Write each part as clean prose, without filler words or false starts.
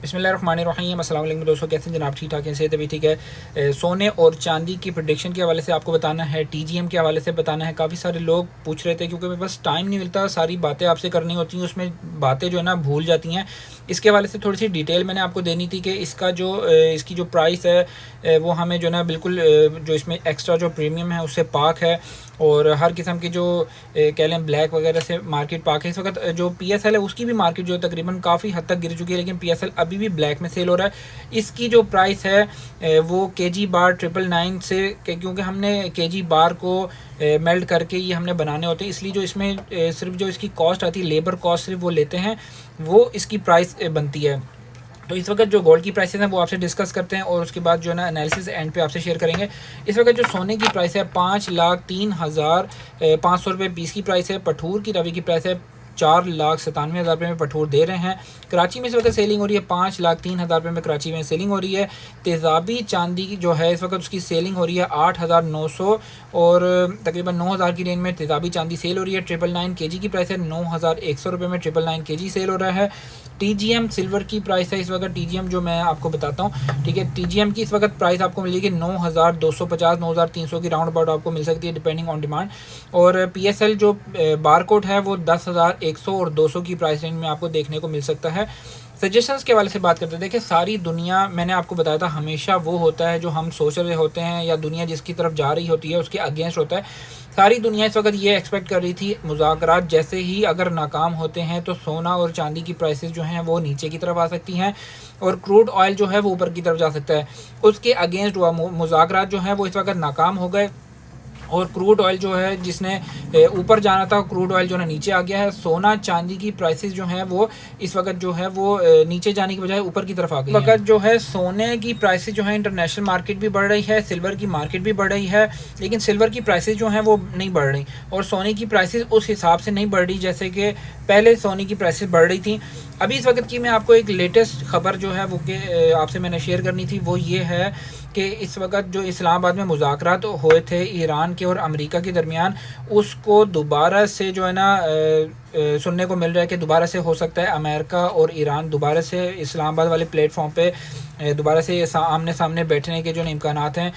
बिस्मिल्लाहिर्रहमानिर्रहीम। अस्सलाम वालेकुम दोस्तों, कैसे हैं जनाब? ठीक ठाक हैं, सेहत अभी ठीक है। सोने और चांदी की प्रेडिक्शन के हवाले से आपको बताना है, टीजीएम के हवाले से बताना है। काफ़ी सारे लोग पूछ रहे थे क्योंकि मेरे पास टाइम नहीं मिलता, सारी बातें आपसे करनी होती हैं, उसमें बातें जो है ना भूल जाती हैं। इसके हवाले से थोड़ी सी डिटेल मैंने आपको देनी थी कि इसका जो इसकी जो प्राइस है वो हमें जो है ना बिल्कुल जो इसमें एक्स्ट्रा जो प्रीमियम है उससे पाक है, और हर किस्म की जो कह लें ब्लैक वगैरह से मार्केट पाक है। इस वक्त जो पीएसएल है उसकी भी मार्केट जो है तकरीबन काफ़ी हद तक गिर चुकी है, लेकिन पीएसएल अभी भी ब्लैक में सेल हो रहा है। इसकी जो प्राइस है वो केजी बार 999 से, क्योंकि हमने केजी बार को मेल्ट करके ये हमने बनाने होते हैं, इसलिए जो इसमें सिर्फ जो इसकी कॉस्ट आती है, लेबर कॉस्ट सिर्फ वो लेते हैं, वो इसकी प्राइस बनती है। तो इस वक्त जो गोल्ड की प्राइसेस हैं वो आपसे डिस्कस करते हैं, और उसके बाद जो है ना एनालिसिस एंड पे आपसे शेयर करेंगे। इस वक्त जो सोने की प्राइस है 5,03,500 रुपये पीस की प्राइस है। पठूर की रवि की प्राइस है 4,97,000 रुपये में पठूर दे रहे हैं। कराची में इस वक्त सेलिंग हो रही है 5,03,000 रुपये में कराची में सेलिंग हो रही है। तेज़ाबी चांदी की जो है इस वक्त उसकी सेलिंग हो रही है 8,900 और तकरीबन 9,000 की रेंज में तेज़ाबी चांदी सेल हो रही है। 999 केजी की प्राइस है 9,100 रुपये में 999 केजी सेल हो रहा है। टीजीएम सिल्वर की प्राइस है इस वक्त, टीजीएम जो मैं आपको बताता हूँ, ठीक है। टीजीएम की इस वक्त प्राइस आपको मिलेगी 9,250 9,300 की राउंड अबाउट आपको मिल सकती है डिपेंडिंग ऑन डिमांड। और पीएसएल जो बारकोड है वो 10,100 और 200 की प्राइस रेंज में आपको देखने को मिल सकता है। सजेशंस के हवाले से बात करते हैं, देखिए सारी दुनिया, मैंने आपको बताया था, हमेशा वो होता है जो हम सोच रहे होते हैं या दुनिया जिसकी तरफ जा रही होती है उसके अगेंस्ट होता है। सारी दुनिया इस वक्त ये एक्सपेक्ट कर रही थी मुज़ाकरात जैसे ही अगर नाकाम होते हैं तो सोना और चांदी की प्राइसेस जो हैं वो नीचे की तरफ आ सकती हैं, और क्रूड ऑयल जो है वो ऊपर की तरफ जा सकता है। उसके अगेंस्ट हुआ मुज़ाकरात जो हैं वो इस वक्त नाकाम हो गए, और क्रूड ऑयल जो है जिसने ऊपर जाना था, क्रूड ऑयल जो है नीचे आ गया है। सोना चांदी की प्राइसेस जो हैं वो इस वक्त जो है वो नीचे जाने की बजाय ऊपर की तरफ आ गई है। वक्त जो है सोने की प्राइसेस जो है इंटरनेशनल मार्केट भी बढ़ रही है, सिल्वर की मार्केट भी बढ़ रही है, लेकिन सिल्वर की प्राइसेस जो हैं वो नहीं बढ़ रही, और सोने की प्राइसेस उस हिसाब से नहीं बढ़ रही जैसे कि पहले सोने की प्राइसेस बढ़ रही थी। अभी इस वक्त की मैं आपको एक लेटेस्ट खबर जो है वो कि आपसे मैंने शेयर करनी थी, वो ये है कि इस वक्त जो इस्लामाबाद में मुज़ाकरात हुए थे ईरान के और अमेरिका के दरमियान, उसको दोबारा से जो है ना सुनने को मिल रहा है कि दोबारा से हो सकता है अमेरिका और ईरान दोबारा से इस्लामाबाद वाले प्लेटफॉर्म पे दोबारा से आमने सामने बैठने के जो इम्कानात हैं।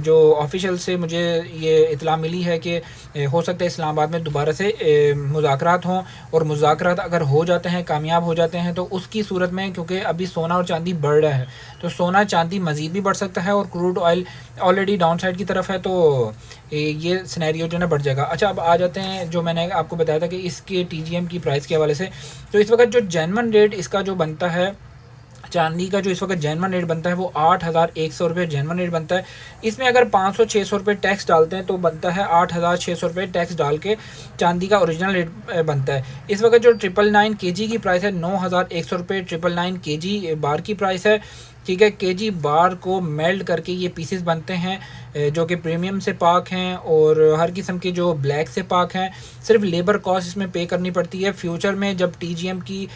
जो ऑफिशियल से मुझे ये इतला मिली है कि हो सकता है इस्लामाबाद में दोबारा से मुज़ाकरात हों, और मुज़ाकरात अगर हो जाते हैं, कामयाब हो जाते हैं, तो उसकी सूरत में, क्योंकि अभी सोना और चांदी बढ़ रहा है, तो सोना चांदी मज़ीद भी बढ़ सकता है, और crude oil already down side की तरफ है, तो ये सिनेरियो जो है ना बढ़ जाएगा। अच्छा, अब आ जाते हैं जो मैंने आपको बताया था कि इसके टीजीएम की प्राइस के हवाले से। तो इस वक्त जो जेन्युइन रेट इसका जो बनता है चांदी का, जो इस वक्त जेन्युइन रेट बनता है वो 8,100 रुपये जेन्युइन रेट बनता है। इसमें अगर 500-600 रुपये टैक्स डालते हैं तो बनता है 8,600 रुपये टैक्स डाल के चांदी का ओरिजिनल रेट बनता है। इस वक्त जो 999 केजी की प्राइस है 9,100 रुपये 999 केजी बार की प्राइस है, ठीक है। केजी बार को मेल्ट करके ये पीसेस बनते हैं जो कि प्रीमियम से पाक हैं और हर किस्म के जो ब्लैक से पाक हैं। सिर्फ लेबर कॉस्ट इसमें पे करनी पड़ती है। फ्यूचर में जब टीजीएम की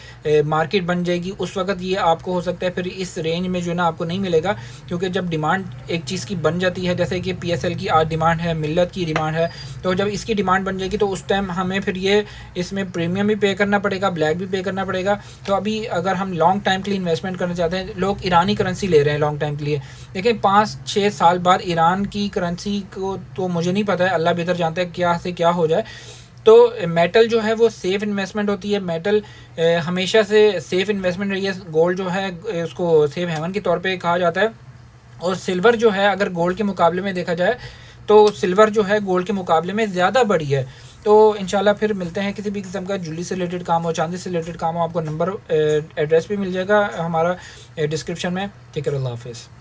मार्केट बन जाएगी उस वक्त ये आपको हो सकता है फिर इस रेंज में जो है ना आपको नहीं मिलेगा, क्योंकि जब डिमांड एक चीज़ की बन जाती है, जैसे कि पीएसएल की आज डिमांड है, मिल्लत की डिमांड है, तो जब इसकी डिमांड बन जाएगी तो उस टाइम हमें फिर ये इसमें प्रीमियम भी पे करना पड़ेगा, ब्लैक भी पे करना पड़ेगा। तो अभी अगर हम लॉन्ग टाइम के लिए इन्वेस्टमेंट करना चाहते हैं, लोग ईरानी करेंसी ले रहे हैं लॉन्ग टाइम के लिए, लेकिन 5-6 साल बाद ईरान की करेंसी को तो मुझे नहीं पता है, अल्लाह बेहतर जानता है क्या से क्या हो जाए। तो मेटल जो है वो सेफ़ इन्वेस्टमेंट होती है। मेटल हमेशा से सेफ़ इन्वेस्टमेंट रही है। गोल्ड जो है उसको सेफ हेवन के तौर पे कहा जाता है, और सिल्वर जो है अगर गोल्ड के मुकाबले में देखा जाए तो सिल्वर जो है गोल्ड के मुकाबले में ज़्यादा बड़ी है। तो इंशाल्लाह फिर मिलते हैं, किसी भी किस्म का ज्वेलरी से रिलेटेड काम हो, चांदी से रिलेटेड काम हो, आपको नंबर एड्रेस भी मिल जाएगा हमारा डिस्क्रिप्शन में। ठीक है, अल्लाह हाफिज़।